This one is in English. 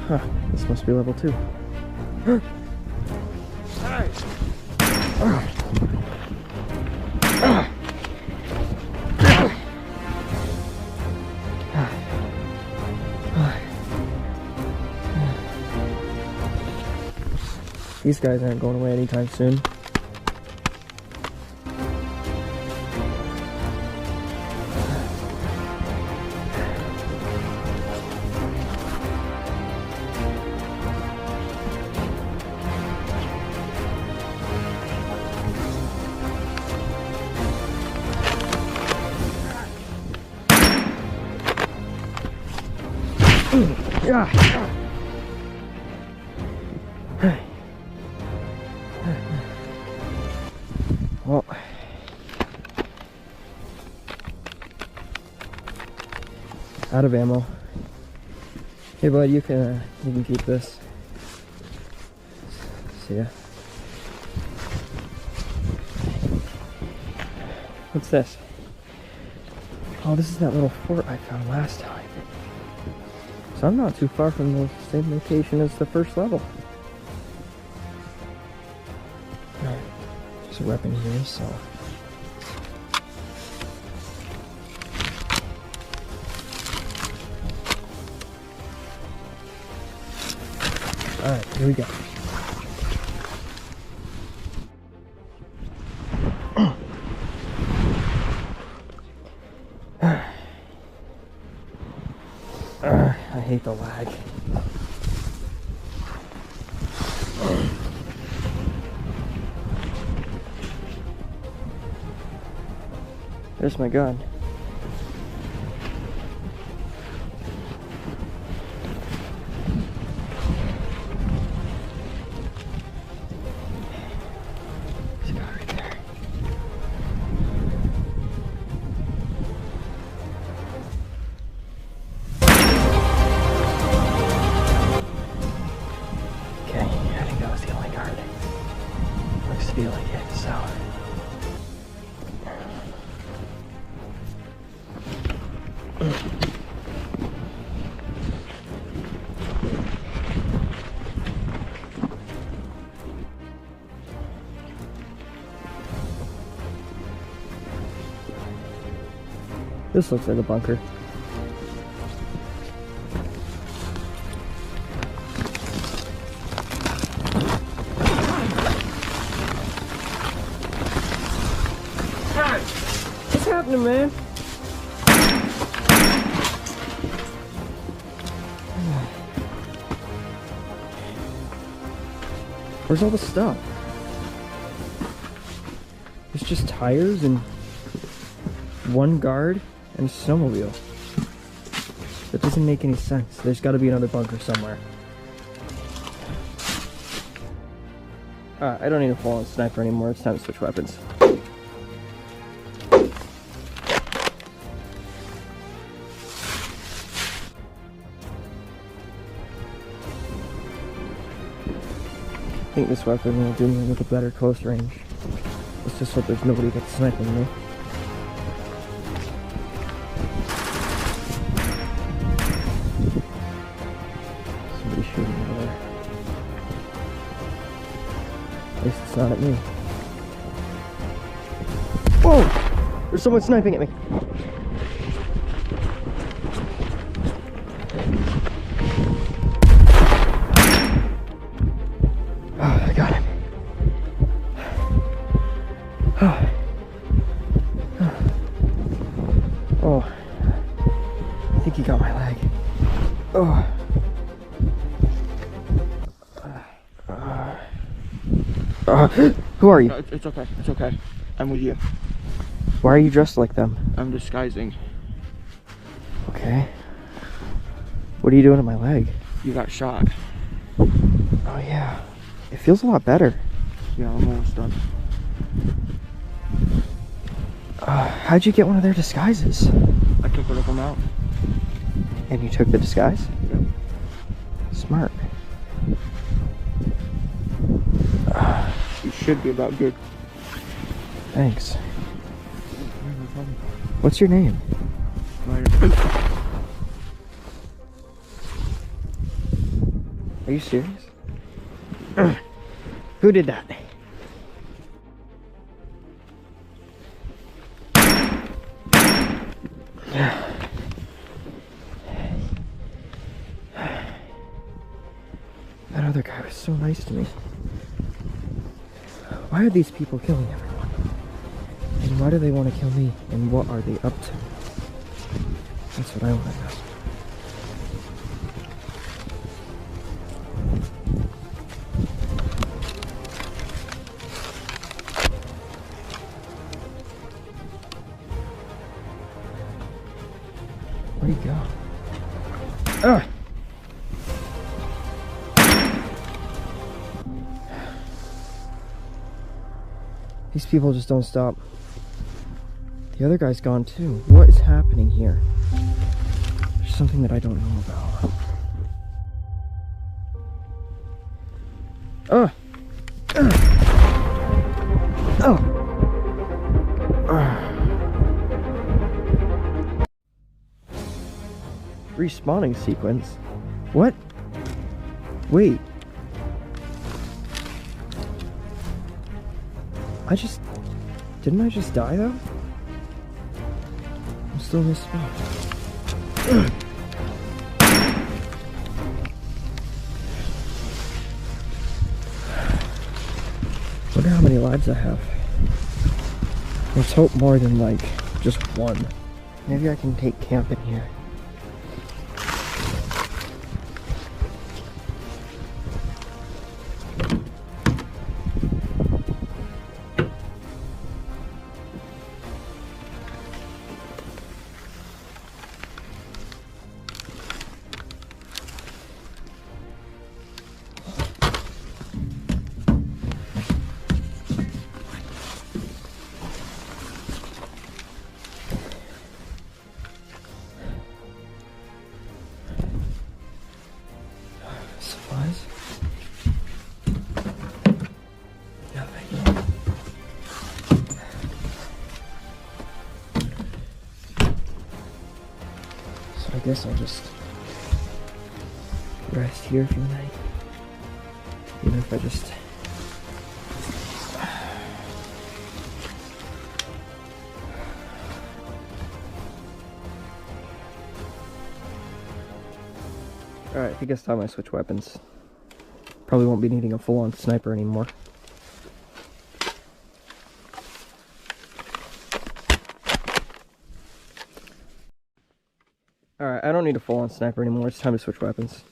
Huh, this must be level 2. Hey. These guys aren't going away anytime soon. Well, out of ammo. Hey bud, you can keep this. See ya. What's this? Oh, this is that little fort I found last time. So I'm not too far from the same location as the first level. There's a weapon here, so... Alright, here we go. I hate the lag. There's my gun. There's a guy right there. Okay, I think that was the only guard. Looks to be like it, so... This looks like a bunker. What's happening, man? Where's all the stuff? There's just tires and one guard and a snowmobile. That doesn't make any sense. There's got to be another bunker somewhere. I don't need a full-on sniper anymore. It's time to switch weapons. I think this weapon will do me with a better close range. Let's just hope there's nobody that's sniping me. Somebody's shooting over there. At least it's not at me. Whoa! There's someone sniping at me. I got him. Oh, I think he got my leg. Oh. Who are you? No, it's okay. It's okay. I'm with you. Why are you dressed like them? I'm disguising. Okay. What are you doing to my leg? You got shot. Oh yeah. It feels a lot better. Yeah, I'm almost done. How'd you get one of their disguises? I took one of them out. And you took the disguise? Yep. Smart. You should be about good. Thanks. What's your name? Are you serious? Who did that? That other guy was so nice to me. Why are these people killing everyone? And why do they want to kill me? And what are they up to? That's what I want to know. Where'd he go? Ugh! These people just don't stop. The other guy's gone too. What is happening here? There's something that I don't know about. Ugh! Ugh! Oh! Respawning sequence? What? Wait. Didn't I just die though? I'm still in this spot. Wonder how many lives I have. Let's hope more than like just one. Maybe I can take camp in here. Supplies? Nothing. So I guess I'll just rest here for the night. Even if I just... Alright, I think it's time I switch weapons. Probably won't be needing a full-on sniper anymore. Alright, I don't need a full-on sniper anymore. It's time to switch weapons.